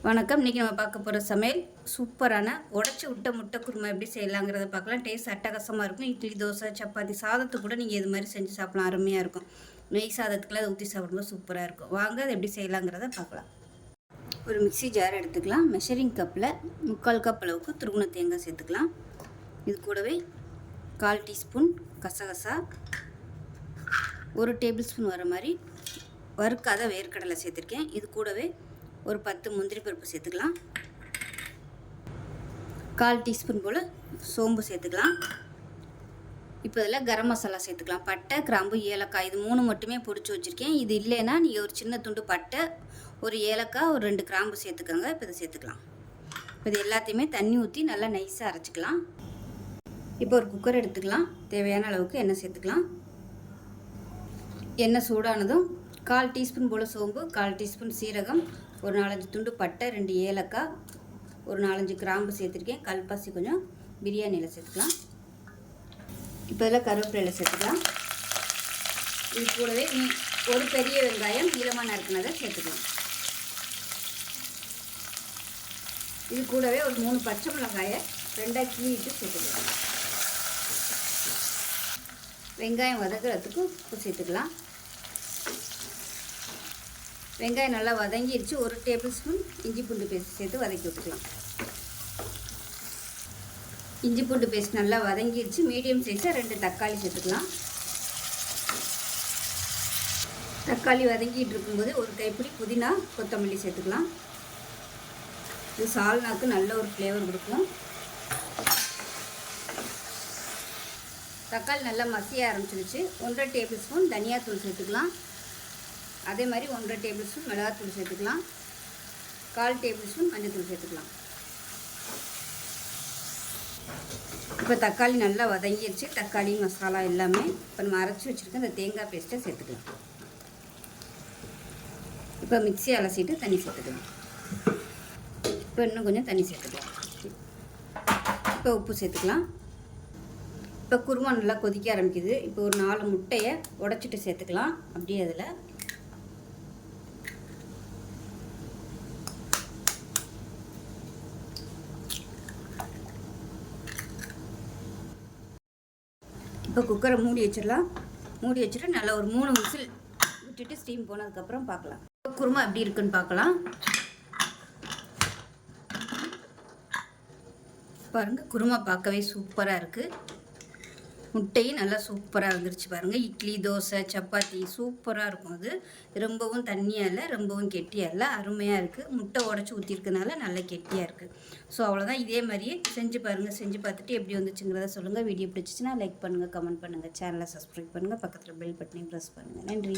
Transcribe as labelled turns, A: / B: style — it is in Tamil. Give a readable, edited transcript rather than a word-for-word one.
A: வணக்கம். இன்றைக்கி நம்ம பார்க்க போகிற சமையல் சூப்பரான உடச்சி விட்ட முட்டை குருமா எப்படி செய்யலாங்கிறத பார்க்கலாம். டேஸ்ட் அட்டகாசமாக இருக்கும். இட்லி, தோசை, சப்பாத்தி, சாதத்துக்கு கூட நீங்கள் இது மாதிரி செஞ்சு சாப்பிடலாம். அருமையாக இருக்கும். நெய் சாதத்துக்குலாம் அதை ஊற்றி சாப்பிடும்போது சூப்பராக இருக்கும். வாங்க அதை எப்படி செய்யலாங்கிறத பார்க்கலாம். ஒரு மிக்சி ஜார் எடுத்துக்கலாம். மெஷரிங் கப்பில் 3/4 கப் அளவுக்கு துருவின தேங்காய் சேர்த்துக்கலாம். இது கூடவே 1/4 டீஸ்பூன் கசகசா, 1 டேபிள் ஸ்பூன் வர மாதிரி வறுக்காத வேர்க்கடலை சேர்த்துருக்கேன். இது கூடவே ஒரு 10 முந்திரி பருப்பு சேர்த்துக்கலாம். 1/4 டீஸ்பூன் போல் சோம்பு சேர்த்துக்கலாம். இப்போ இதில் கரம் மசாலா சேர்த்துக்கலாம். பட்டை, கிராம்பு, ஏலக்காய் இது 3 மட்டுமே பொடிச்சு வச்சுருக்கேன். இது இல்லைன்னா நீங்கள் ஒரு சின்ன துண்டு பட்டை, ஒரு ஏலக்காய், ஒரு 2 கிராம்பு சேர்த்துக்கோங்க. இப்போ இதை சேர்த்துக்கலாம். இப்போ இது எல்லாத்தையுமே தண்ணி ஊற்றி நல்லா நைஸாக அரைச்சிக்கலாம். இப்போ ஒரு குக்கர் எடுத்துக்கலாம். தேவையான அளவுக்கு எண்ணெய் சேர்த்துக்கலாம். எண்ணெய் சூடானதும் 1/4 டீஸ்பூன் போல் சோம்பு, 1/4 டீஸ்பூன் சீரகம், ஒரு 4-5 துண்டு பட்டை, 2 ஏலக்காய், ஒரு 4-5 கிராம்பு சேர்த்துருக்கேன். கல்பாசி கொஞ்சம் பிரியாணியில் சேர்த்துக்கலாம். இப்போ இதில் கருவேப்பிலையில் சேர்த்துக்கலாம். இது கூடவே ஒரு பெரிய வெங்காயம் நீளமாக நறுக்கினதை சேர்த்துக்கலாம். இது கூடவே ஒரு 3 பச்சை மிளகாயை 2ஆக கீழிட்டு சேர்த்துக்கலாம். வெங்காயம் வதக்கிறதுக்கு உப்பு சேர்த்துக்கலாம். வெங்காயம் நல்லா வதங்கிடுச்சு. 1 டேபிள் ஸ்பூன் இஞ்சி பூண்டு பேஸ்ட் சேர்த்து வதக்கி விட்டுக்கலாம். இஞ்சி பூண்டு பேஸ்ட் நல்லா வதங்கிடுச்சு. மீடியம் சைஸாக 2 தக்காளி சேர்த்துக்கலாம். தக்காளி வதங்கிட்டு இருக்கும்போது ஒரு கைப்பிடி புதினா, கொத்தமல்லி சேர்த்துக்கலாம். இது சால்னாக்கு நல்ல ஒரு ஃப்ளேவர் கொடுக்கும். தக்காளி நல்லா மசிய ஆரம்பிச்சிருச்சு. 1.5 டேபிள் ஸ்பூன் தனியாத்தூள் சேர்த்துக்கலாம். அதே மாதிரி 1.5 டேபிள் ஸ்பூன் மிளகாத்தூள் சேர்த்துக்கலாம். 1/4 டேபிள் ஸ்பூன் மஞ்சள்தூள் சேர்த்துக்கலாம். இப்போ தக்காளி நல்லா வதங்கிடுச்சு. தக்காளி மசாலா எல்லாமே இப்போ நம்ம அரைச்சி வச்சுருக்க இந்த தேங்காய் பேஸ்ட்டை சேர்த்துக்கலாம். இப்போ மிக்ஸி அலசிட்டு தண்ணி சேர்த்துக்கலாம். இப்போ இன்னும் கொஞ்சம் தண்ணி சேர்த்துக்கலாம். இப்போ உப்பு சேர்த்துக்கலாம். இப்போ குருமா நல்லா கொதிக்க ஆரம்பிக்குது. இப்போ ஒரு 4 முட்டையை உடச்சிட்டு சேர்த்துக்கலாம். அப்படியே அதில் இப்போ குக்கரை மூடி வச்சிடலாம். மூடி வச்சுட்டு நல்லா ஒரு 3 விசில் விட்டுட்டு ஸ்டீம் போனதுக்கப்புறம் பார்க்கலாம். குருமா எப்படி இருக்குன்னு பார்க்கலாம். பாருங்கள், குருமா பார்க்கவே சூப்பராக இருக்குது. முட்டையும் நல்லா சூப்பராக வந்துருச்சு பாருங்கள். இட்லி, தோசை, சப்பாத்தி சூப்பராக இருக்கும். அது ரொம்பவும் தண்ணியாக இல்லை, ரொம்பவும் கெட்டியாக இல்லை, அருமையாக இருக்குது. முட்டை உடச்சி ஊற்றிருக்கனால நல்லா கெட்டியாக இருக்குது. ஸோ அவ்வளோதான். இதே மாதிரியே செஞ்சு பாருங்கள். செஞ்சு பார்த்துட்டு எப்படி வந்துச்சுங்கிறத சொல்லுங்கள். வீடியோ பிடிச்சிச்சின்னா லைக் பண்ணுங்கள், கமெண்ட் பண்ணுங்கள், சேனலை சப்ஸ்கிரைப் பண்ணுங்கள், பக்கத்தில் பெல் பட்டனையும் ப்ரெஸ் பண்ணுங்கள். நன்றி.